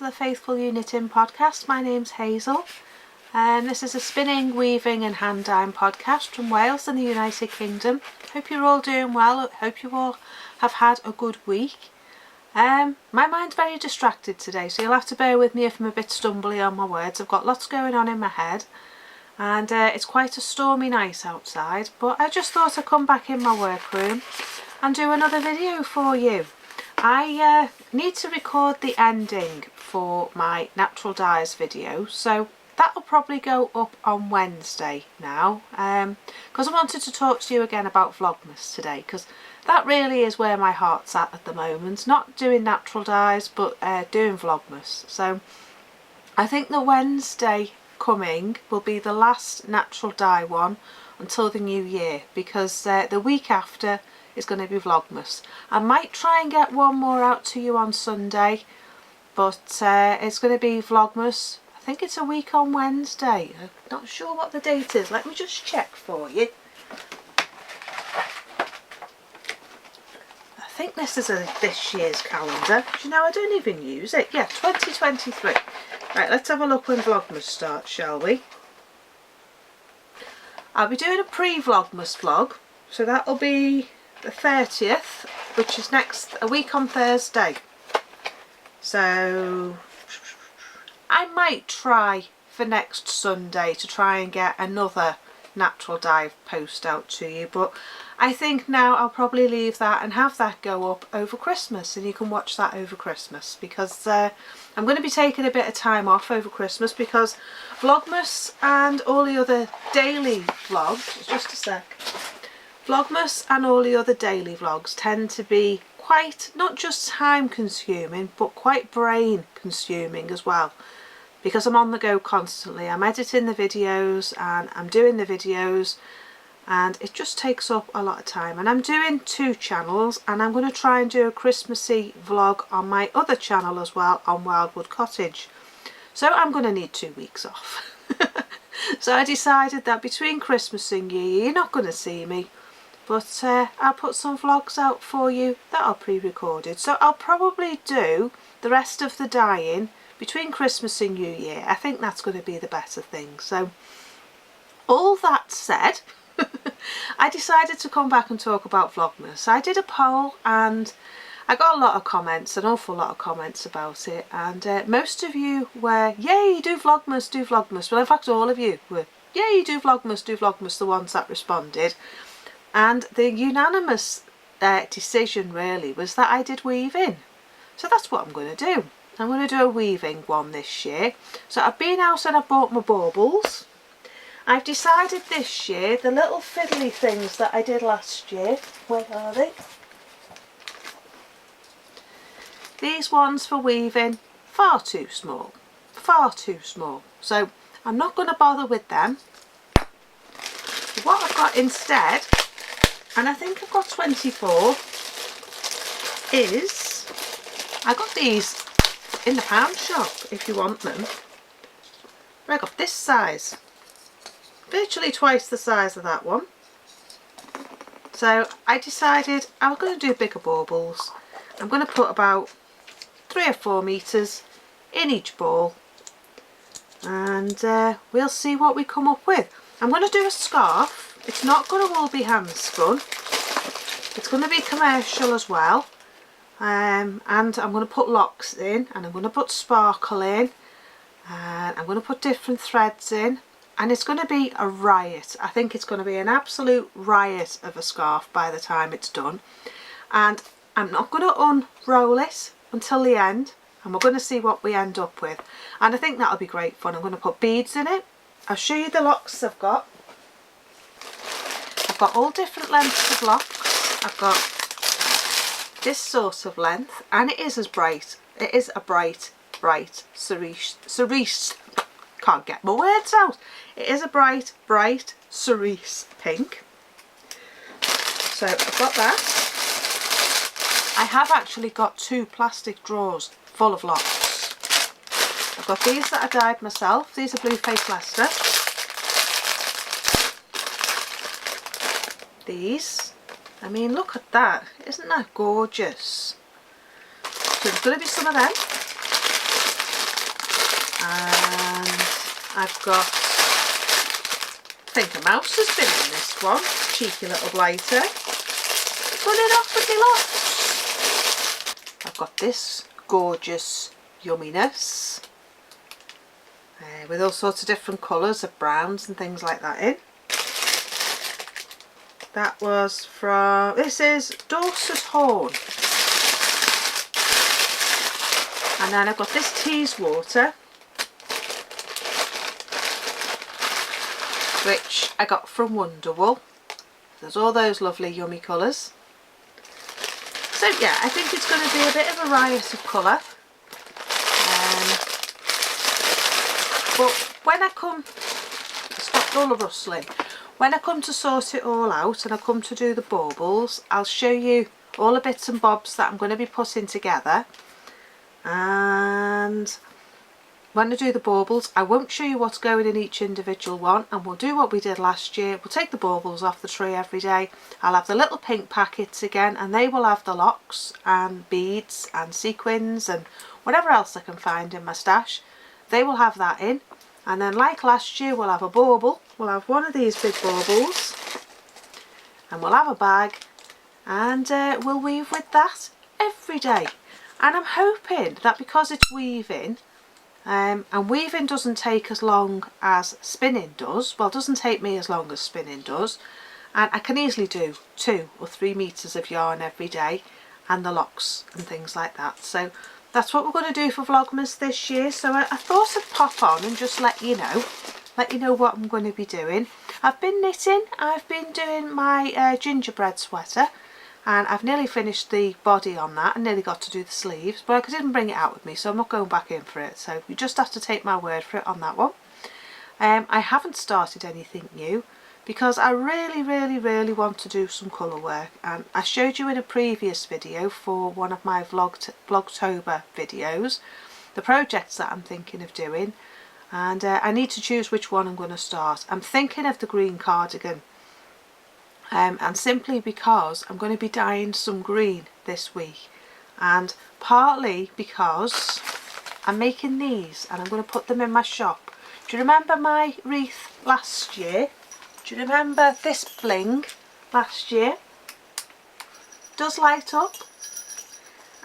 the Faithful You Knitting podcast. My name's Hazel and this is a spinning, weaving and hand dyeing podcast from Wales in the United Kingdom. Hope you're all doing well. Hope you all have had a good week. My mind's very distracted today, so you'll have to bear with me if I'm a bit stumbly on my words. I've got lots going on in my head and it's quite a stormy night outside, but I just thought I'd come back in my workroom and do another video for you. I need to record the ending for my natural dyes video, so that'll probably go up on Wednesday now, because I wanted to talk to you again about Vlogmas today, because that really is where my heart's at the moment. Not doing natural dyes, but doing Vlogmas. So I think the Wednesday coming will be the last natural dye one until the new year, because the week after is going to be Vlogmas. I might try and get one more out to you on Sunday, but it's going to be Vlogmas. I think it's a week on Wednesday. I'm not sure what the date is. Let me just check for you. I think this is this year's calendar. Do you know, I don't even use it. Yeah, 2023. Right, let's have a look when Vlogmas starts, shall we? I'll be doing a pre-Vlogmas vlog, so that'll be the 30th, which is a week on Thursday. So I might try for next Sunday to try and get another natural dye post out to you, but I think now I'll probably leave that and have that go up over Christmas, and you can watch that over Christmas, because I'm going to be taking a bit of time off over Christmas, because Vlogmas and all the other daily vlogs, just a sec, Vlogmas and all the other daily vlogs tend to be quite, not just time consuming, but quite brain consuming as well, because I'm on the go constantly. I'm editing the videos and I'm doing the videos, and it just takes up a lot of time. And I'm doing 2 channels, and I'm going to try and do a Christmassy vlog on my other channel as well, on Wildwood Cottage. So I'm going to need 2 weeks off. So I decided that between Christmas and New Year, you're not going to see me, but I'll put some vlogs out for you that are pre-recorded. So I'll probably do the rest of the dyeing between Christmas and New Year. I think that's going to be the better thing. So all that said, I decided to come back and talk about Vlogmas. I did a poll and I got a lot of comments, an awful lot of comments about it, and most of you were, yay, do Vlogmas, do Vlogmas. Well, in fact, all of you were, yay, do Vlogmas, the ones that responded. And the unanimous decision really was that I did weaving. So that's what I'm going to do. I'm going to do a weaving one this year. So I've been out and I bought my baubles. I've decided this year, the little fiddly things that I did last year, where are they? These ones for weaving, far too small. Far too small. So I'm not going to bother with them. What I've got instead, and I think I've got 24, is I got these in the pound shop if you want them. I got this size, virtually twice the size of that one. So I decided I was going to do bigger baubles. I'm going to put about 3 or 4 meters in each ball, and we'll see what we come up with. I'm going to do a scarf. It's not going to all be hand spun. It's going to be commercial as well. And I'm going to put locks in, and I'm going to put sparkle in, and I'm going to put different threads in, and it's going to be a riot. I think it's going to be an absolute riot of a scarf by the time it's done. And I'm not going to unroll it until the end, and we're going to see what we end up with. And I think that'll be great fun. I'm going to put beads in it. I'll show you the locks I've got. I've got all different lengths of locks. I've got this sort of length, and it is as bright. It is a bright cerise. Can't get my words out. It is a bright cerise pink. So I've got that. I have actually got 2 plastic drawers full of locks. I've got these that I dyed myself. These are Blue Face Leicester. These, I mean, look at that. Isn't that gorgeous? So there's going to be some of them. And I've got, I think a mouse has been in this one, cheeky little blighter, running off with the lot. I've got this gorgeous yumminess with all sorts of different colours of browns and things like that in. That was from, this is Dorset Horn. And then I've got this tease water, which I got from Wonderwool. There's all those lovely yummy colours. So yeah, I think it's going to be a bit of a riot of colour. But when I come, stop all the rustling, when I come to sort it all out and I come to do the baubles, I'll show you all the bits and bobs that I'm going to be putting together. And when I do the baubles, I won't show you what's going in each individual one, and we'll do what we did last year. We'll take the baubles off the tree every day. I'll have the little pink packets again, and they will have the locks and beads and sequins and whatever else I can find in my stash. They will have that in. And then like last year, we'll have a bauble. We'll have one of these big baubles, and we'll have a bag, and we'll weave with that every day. And I'm hoping that because it's weaving, and weaving doesn't take as long as spinning does, well, it doesn't take me as long as spinning does, and I can easily do 2 or 3 meters of yarn every day, and the locks and things like that. So that's what we're going to do for Vlogmas this year. So I thought I'd pop on and just let you know what I'm going to be doing. I've been knitting, I've been doing my gingerbread sweater, and I've nearly finished the body on that. I nearly got to do the sleeves, but I didn't bring it out with me, so I'm not going back in for it. So you just have to take my word for it on that one. I haven't started anything new because I really want to do some colour work. And I showed you in a previous video for one of my Vlogtober videos the projects that I'm thinking of doing, and I need to choose which one I'm going to start. I'm thinking of the green cardigan. And simply because I'm going to be dyeing some green this week, and partly because I'm making these and I'm going to put them in my shop. Do you remember my wreath last year? Do you remember this bling last year? It does light up,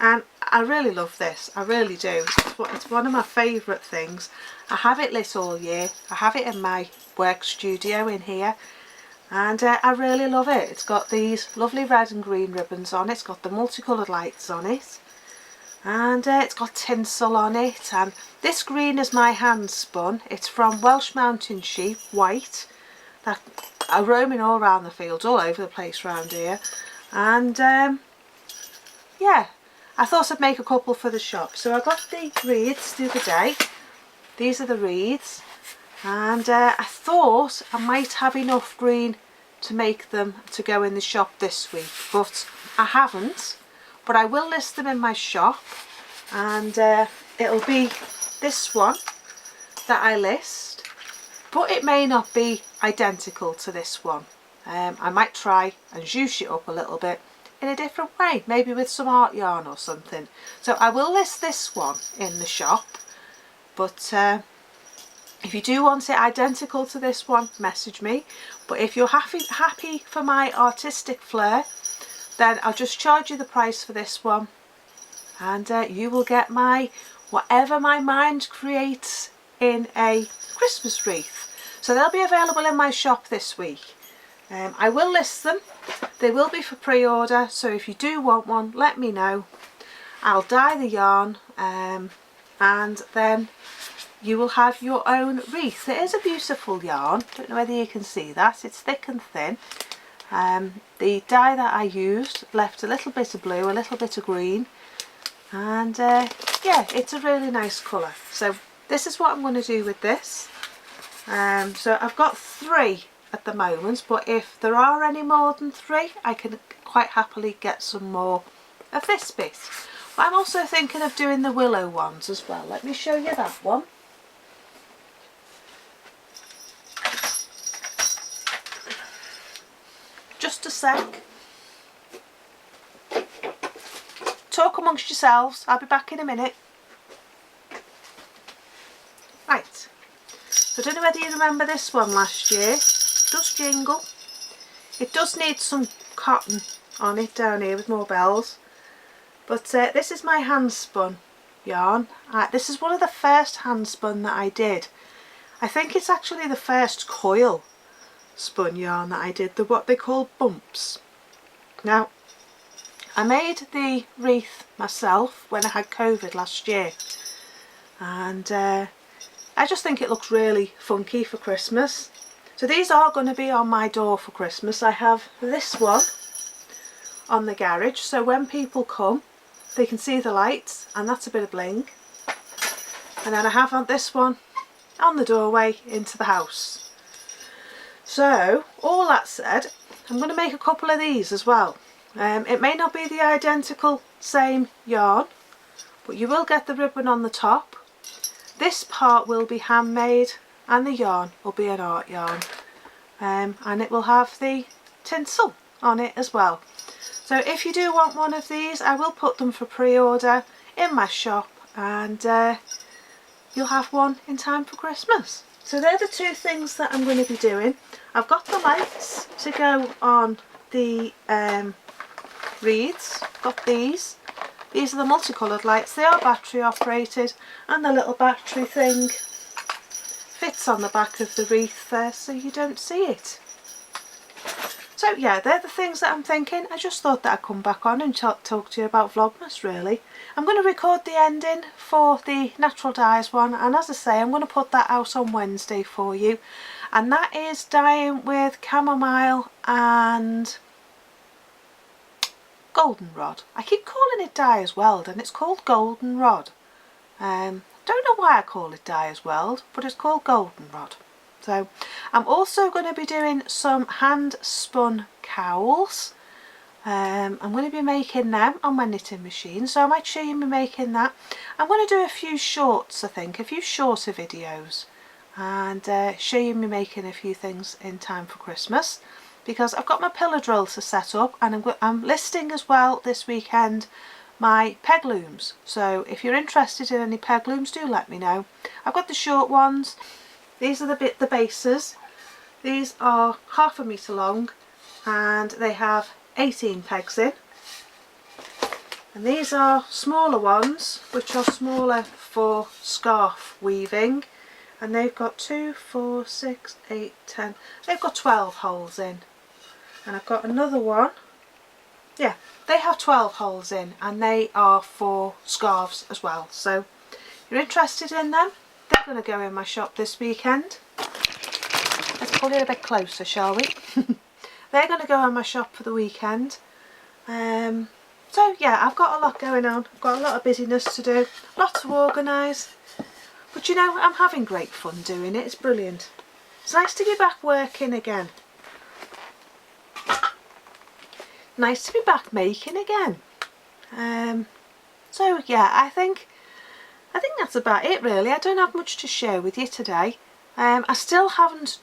and I really love this, I really do. It's one of my favourite things. I have it lit all year. I have it in my work studio in here. And I really love it. It's got these lovely red and green ribbons on it. It's got the multicoloured lights on it. And it's got tinsel on it. And this green is my hand spun. It's from Welsh Mountain Sheep, white. That are roaming all around the fields, all over the place around here. And yeah, I thought I'd make a couple for the shop. So I got the wreaths the other day. These are the wreaths. And I thought I might have enough green to make them to go in the shop this week, but I haven't. But I will list them in my shop, and it'll be this one that I list, but it may not be identical to this one. I might try and zhoosh it up a little bit in a different way, maybe with some art yarn or something. So I will list this one in the shop, but if you do want it identical to this one, message me. But if you're happy for my artistic flair, then I'll just charge you the price for this one, and you will get my whatever my mind creates in a Christmas wreath. So they'll be available in my shop this week. I will list them. They will be for pre-order, so if you do want one, let me know. I'll dye the yarn, and then you will have your own wreath. It is a beautiful yarn. Don't know whether you can see that. It's thick and thin. The dye that I used left a little bit of blue, a little bit of green, and yeah, it's a really nice colour. So this is what I'm going to do with this. So I've got 3 at the moment, but if there are any more than 3, I can quite happily get some more of this bit. But I'm also thinking of doing the willow ones as well. Let me show you that one. Just a sec. Talk amongst yourselves. I'll be back in a minute. So I don't know whether you remember this one last year. It does jingle. It does need some cotton on it down here with more bells. But this is my hand spun yarn. This is one of the first hand spun that I did. I think it's actually the first coil spun yarn that I did, what they call bumps. Now, I made the wreath myself when I had COVID last year, and I just think it looks really funky for Christmas. So these are going to be on my door for Christmas. I have this one on the garage, so when people come they can see the lights, and that's a bit of bling. And then I have on this one on the doorway into the house. So all that said, I'm going to make a couple of these as well. It may not be the identical same yarn, but you will get the ribbon on the top. This part will be handmade and the yarn will be an art yarn, and it will have the tinsel on it as well. So if you do want one of these, I will put them for pre-order in my shop, and you'll have one in time for Christmas. So they're the two things that I'm going to be doing. I've got the lights to go on the wreaths. Got these. These are the multicoloured lights. They are battery operated, and the little battery thing fits on the back of the wreath there so you don't see it. So yeah, they're the things that I'm thinking. I just thought that I'd come back on and talk to you about Vlogmas really. I'm going to record the ending for the natural dyes one, and as I say, I'm going to put that out on Wednesday for you. And that is dyeing with chamomile and goldenrod. I keep calling it Dyer's Weld, and it's called goldenrod. Don't know why I call it Dyer's Weld, but it's called goldenrod. So I'm also going to be doing some hand spun cowls. I'm going to be making them on my knitting machine, so I might show you me making that. I'm going to do a few shorts, I think, a few shorter videos, and show you me making a few things in time for Christmas, because I've got my pillar drill to set up, and I'm listing as well this weekend my peg looms. So if you're interested in any peg looms, do let me know. I've got the short ones. These are the bases. These are 1/2 metre long, and they have 18 pegs in. And these are smaller ones, which are smaller for scarf weaving, and they've got 2, 4, 6, 8, 10. They've got 12 holes in. And I've got another one. Yeah, they have 12 holes in, and they are for scarves as well. So if you're interested in them, they're going to go in my shop this weekend. Let's pull it a bit closer, shall we? They're going to go in my shop for the weekend. So yeah, I've got a lot going on. I've got a lot of busyness to do, a lot to organise. But you know, I'm having great fun doing it. It's brilliant. It's nice to be back working again. Nice to be back making again. So yeah, I think that's about it really. I don't have much to share with you today. I still haven't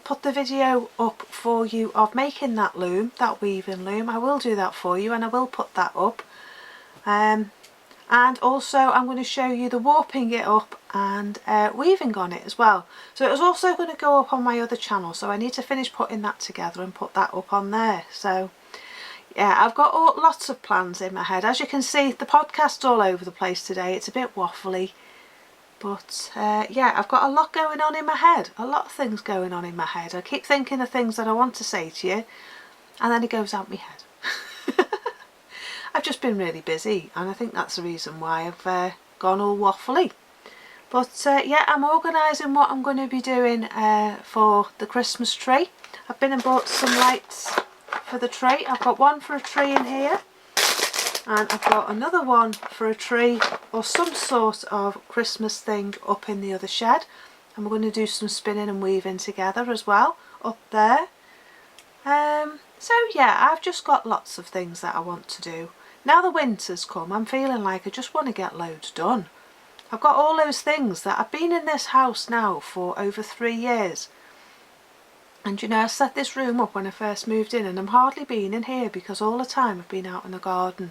put the video up for you of making that loom, that weaving loom. I will do that for you, and I will put that up. And also I'm going to show you the warping it up and weaving on it as well. So it was also going to go up on my other channel, so I need to finish putting that together and put that up on there. So yeah, I've got lots of plans in my head. As you can see, the podcast's all over the place today. It's a bit waffly. But yeah, I've got a lot going on in my head. A lot of things going on in my head. I keep thinking of things that I want to say to you, and then it goes out my head. I've just been really busy, and I think that's the reason why I've gone all waffly. But yeah, I'm organising what I'm going to be doing for the Christmas tree. I've been and bought some lights for the tree. I've got one for a tree in here, and I've got another one for a tree or some sort of Christmas thing up in the other shed. And we're going to do some spinning and weaving together as well up there. So yeah, I've just got lots of things that I want to do. Now the winter's come, I'm feeling like I just want to get loads done. I've got all those things that I've been in this house now for over 3 years. And you know, I set this room up when I first moved in, and I'm hardly been in here because all the time I've been out in the garden.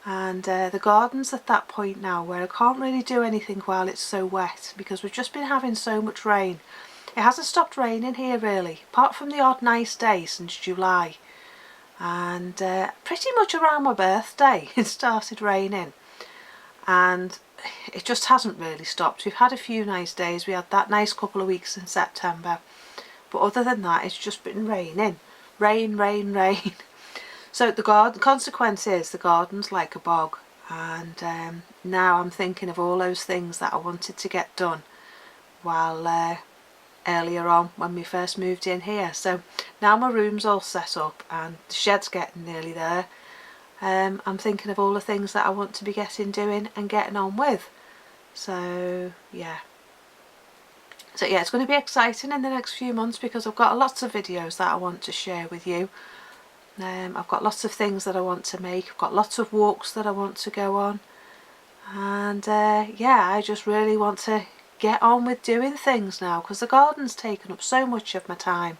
and the garden's at that point now where I can't really do anything while it's so wet, because we've just been having so much rain. It hasn't stopped raining here really, apart from the odd nice day since July, and pretty much around my birthday it started raining, and it just hasn't really stopped. We've had a few nice days, we had that nice couple of weeks in September, but other than that it's just been raining. Rain, rain, rain. So the consequence is the garden's like a bog, and now I'm thinking of all those things that I wanted to get done while earlier on when we first moved in here. So now my room's all set up and the shed's getting nearly there. I'm thinking of all the things that I want to be doing and getting on with. So yeah. So yeah, it's going to be exciting in the next few months because I've got lots of videos that I want to share with you. I've got lots of things that I want to make. I've got lots of walks that I want to go on. And yeah, I just really want to get on with doing things now because the garden's taken up so much of my time.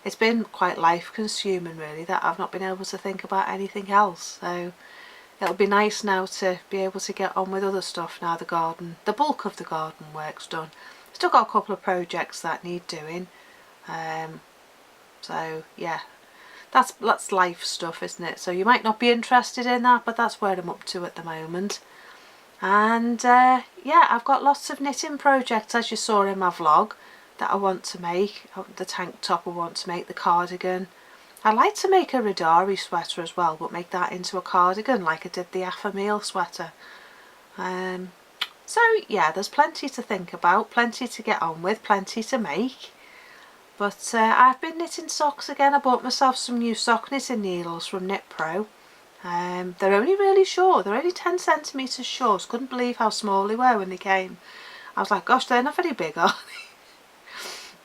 It's been quite life consuming really that I've not been able to think about anything else. So it'll be nice now to be able to get on with other stuff now the bulk of the garden work's done. Still got a couple of projects that need doing. So yeah, that's life stuff, isn't it? So you might not be interested in that, but that's where I'm up to at the moment. And yeah, I've got lots of knitting projects, as you saw in my vlog, that I want to make. The tank top I want to make, the cardigan. I'd like to make a Ridari sweater as well, but make that into a cardigan like I did the Affamil sweater. So yeah, there's plenty to think about, plenty to get on with, plenty to make. But I've been knitting socks again. I bought myself some new sock knitting needles from Knit Pro. They're only really short, they're only 10 centimetres short. Couldn't believe how small they were when they came. I was like, gosh, they're not very big, are they?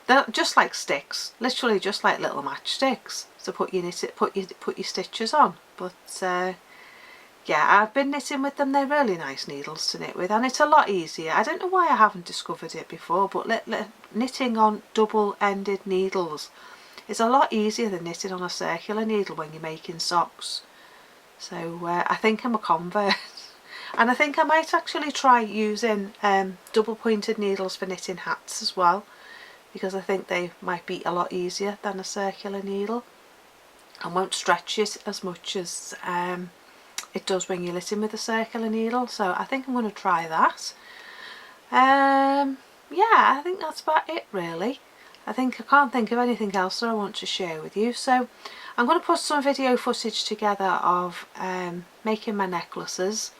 They're just like sticks, literally just like little matchsticks to put your stitches on. But yeah, I've been knitting with them. They're really nice needles to knit with, and it's a lot easier. I don't know why I haven't discovered it before, but knitting on double-ended needles is a lot easier than knitting on a circular needle when you're making socks. So I think I'm a convert. And I think I might actually try using double-pointed needles for knitting hats as well, because I think they might be a lot easier than a circular needle and won't stretch it as much as it does when you're knitting with a circular needle. So I think I'm going to try that. Yeah, I think that's about it really. I can't think of anything else that I want to share with you. So I'm going to put some video footage together of making my necklaces.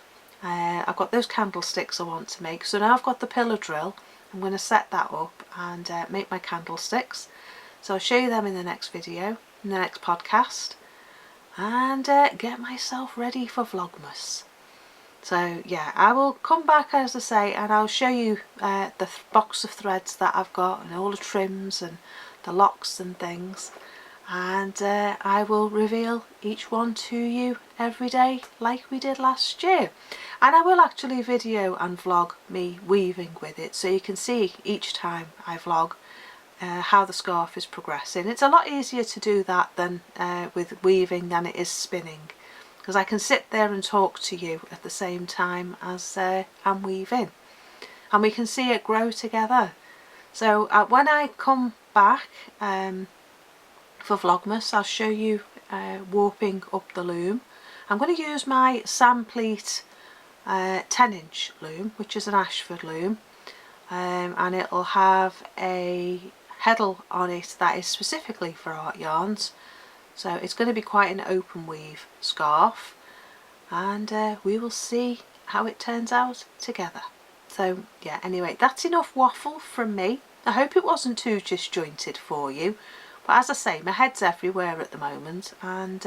I've got those candlesticks I want to make. So now I've got the pillar drill, I'm going to set that up and make my candlesticks. So I'll show you them in the next video, in the next podcast, and get myself ready for Vlogmas. So yeah, I will come back, as I say, and I'll show you the box of threads that I've got and all the trims and the locks and things, and I will reveal each one to you every day like we did last year. And I will actually video and vlog me weaving with it, so you can see each time I vlog how the scarf is progressing. It's a lot easier to do that than with weaving than it is spinning, because I can sit there and talk to you at the same time as I'm weaving, and we can see it grow together. So when I come back for Vlogmas, I'll show you warping up the loom. I'm going to use my Sandpleat 10-inch loom, which is an Ashford loom, and it'll have a heddle on it that is specifically for art yarns. So it's going to be quite an open weave scarf, and we will see how it turns out together. So yeah, anyway, that's enough waffle from me. I hope it wasn't too disjointed for you, but as I say, my head's everywhere at the moment, and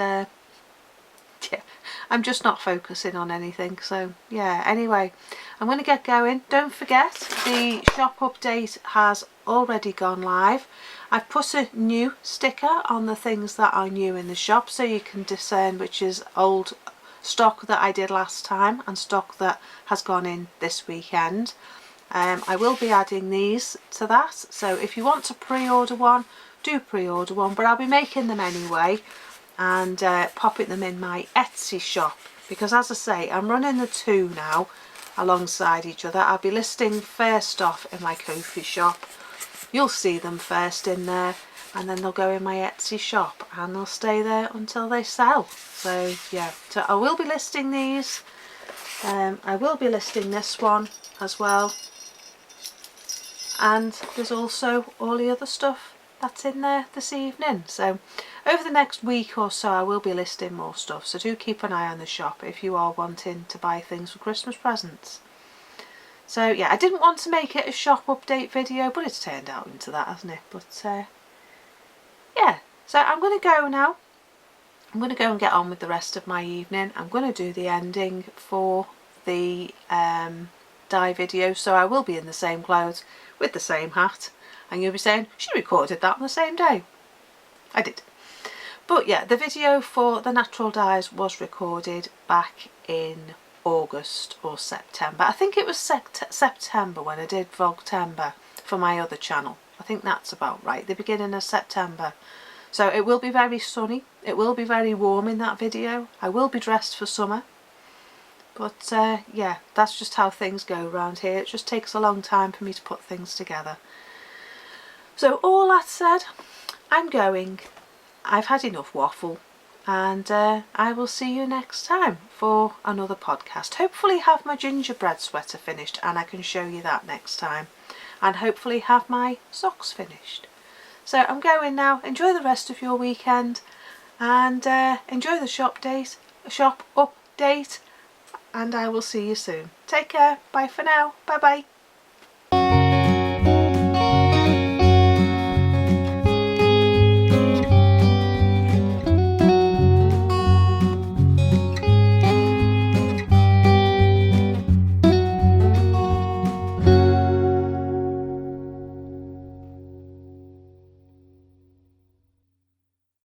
yeah, I'm just not focusing on anything. So yeah, anyway, I'm going to get going. Don't forget, the shop update has already gone live. I've put a new sticker on the things that are new in the shop, so you can discern which is old stock that I did last time and stock that has gone in this weekend. I will be adding these to that, so if you want to pre-order one, do pre-order one, but I'll be making them anyway and popping them in my Etsy shop because as I say, I'm running the two now alongside each other. I'll be listing first off in my Ko-fi shop. You'll see them first in there, and then they'll go in my Etsy shop and they'll stay there until they sell. So yeah, so I will be listing these. I will be listing this one as well, and there's also all the other stuff that's in there this evening. So over the next week or so I will be listing more stuff, so do keep an eye on the shop if you are wanting to buy things for Christmas presents. So yeah, I didn't want to make it a shop update video, but it's turned out into that, hasn't it? But yeah, so I'm going to go now. I'm going to go and get on with the rest of my evening. I'm going to do the ending for the dye video, so I will be in the same clothes with the same hat, and you'll be saying, she recorded that on the same day. I did. But yeah, the video for the natural dyes was recorded back in August or September. I think it was September when I did Vlogtember for my other channel. I think that's about right, the beginning of September. So it will be very sunny, it will be very warm in that video. I will be dressed for summer. But yeah, that's just how things go around here. It just takes a long time for me to put things together. So all that said, I'm going. I've had enough waffle, and I will see you next time for another podcast. Hopefully have my gingerbread sweater finished, and I can show you that next time. And hopefully have my socks finished. So I'm going now. Enjoy the rest of your weekend, and enjoy the shop update, and I will see you soon. Take care. Bye for now. Bye bye.